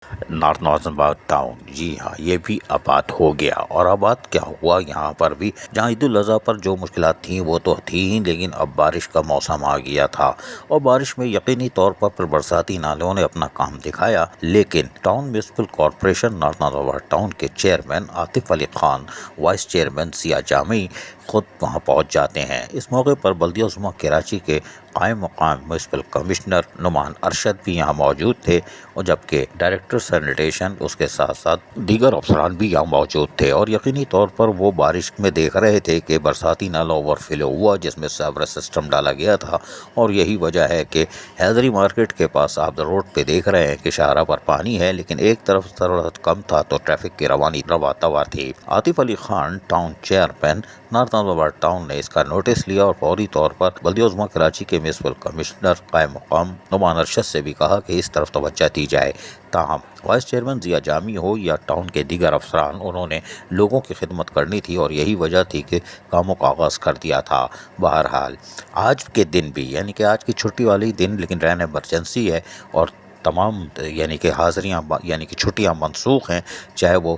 North نازم town, جی ہاں یہ بھی آباد ہو گیا۔ اور آباد کیا ہوا یہاں پر بھی، جہاں عید الاضحیٰ پر جو مشکلات تھیں وہ تو تھیں، لیکن اب بارش کا موسم آ گیا تھا اور بارش میں یقینی طور پر برساتی نالوں نے اپنا کام دکھایا۔ لیکن ٹاؤن میونسپل کارپوریشن نارتھ نازم ٹاؤن کے chairman Atif Ali Khan, vice chairman Zia جامی خود وہاں پہنچ جاتے ہیں۔ اس موقع پر بلدیہ عظمیٰ کراچی کے قائم مقام میونسپل کمشنر نعمان ارشد بھی یہاں موجود تھے، اور جبکہ ڈائریکٹر سینیٹیشن اس کے ساتھ ساتھ دیگر افسران بھی یہاں موجود تھے، اور یقینی طور پر وہ بارش میں دیکھ رہے تھے کہ برساتی نالا اوور فلو ہوا جس میں سیوریج سسٹم ڈالا گیا تھا، اور یہی وجہ ہے کہ حیدری مارکیٹ کے پاس آپ روڈ پہ دیکھ رہے ہیں کہ شاہراہ پر پانی ہے، لیکن ایک طرف ضرورت کم تھا تو ٹریفک کی روانی روا تھی۔ Atif Ali Khan town chairman north نازم ٹاؤن نے اس کا نوٹس لیا اور فوری طور پر بلدیہ عظمیٰ کراچی کے میونسپل کمشنر قائم مقام نعمان ارشد سے بھی کہا کہ اس طرف توجہ دی جائے۔ تاہم وائس چیئرمین ضیاء جامی ہو یا ٹاؤن کے دیگر افسران، انہوں نے لوگوں کی خدمت کرنی تھی اور یہی وجہ تھی کہ کاموں کا آغاز کر دیا تھا۔ بہرحال آج کے دن بھی، یعنی کہ آج کی چھٹی والی دن، لیکن رین ایمرجنسی ہے اور تمام یعنی کہ حاضریاں یعنی کہ چھٹیاں منسوخ ہیں، چاہے وہ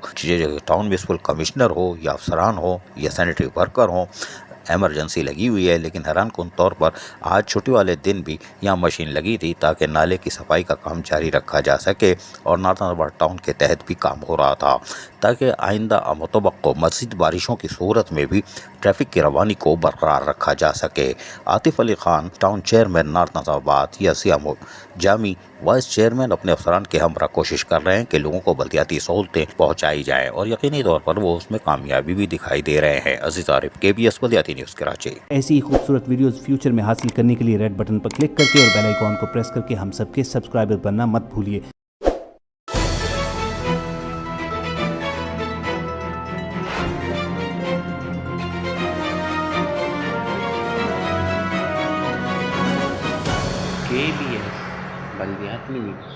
ٹاؤن میونسپل کمشنر ہو یا افسران ہو یا سینیٹری ورکر ہوں، ایمرجنسی لگی ہوئی ہے۔ لیکن حیران کن طور پر آج چھٹی والے دن بھی یہاں مشین لگی تھی تاکہ نالے کی صفائی کا کام جاری رکھا جا سکے، اور نارتھ نازم ٹاؤن کے تحت بھی کام ہو رہا تھا تاکہ آئندہ متوقع مزید بارشوں کی صورت میں بھی ٹریفک کی روانی کو برقرار رکھا جا سکے۔ Atif Ali Khan town chairman north نازم یا ضیاء جامی وائس چیئرمین اپنے افسران کے ہمراہ کوشش کر رہے ہیں کہ لوگوں کو بلدیاتی سہولتیں پہنچائی جائیں، اور یقینی طور پر وہ اس میں کامیابی بھی دکھائی دے رہے ہیں۔ عزیز عارف، KBS بلدیاتی نیوز کراچی۔ ایسی ہی خوبصورت ویڈیوز فیوچر میں حاصل کرنے کے لیے ریڈ بٹن پر کلک کر کے اور بیل آئیکن کو پریس کر کے ہم سب کے سبسکرائبر بننا مت بھولیے۔ KBS بلدیاتی نیوز۔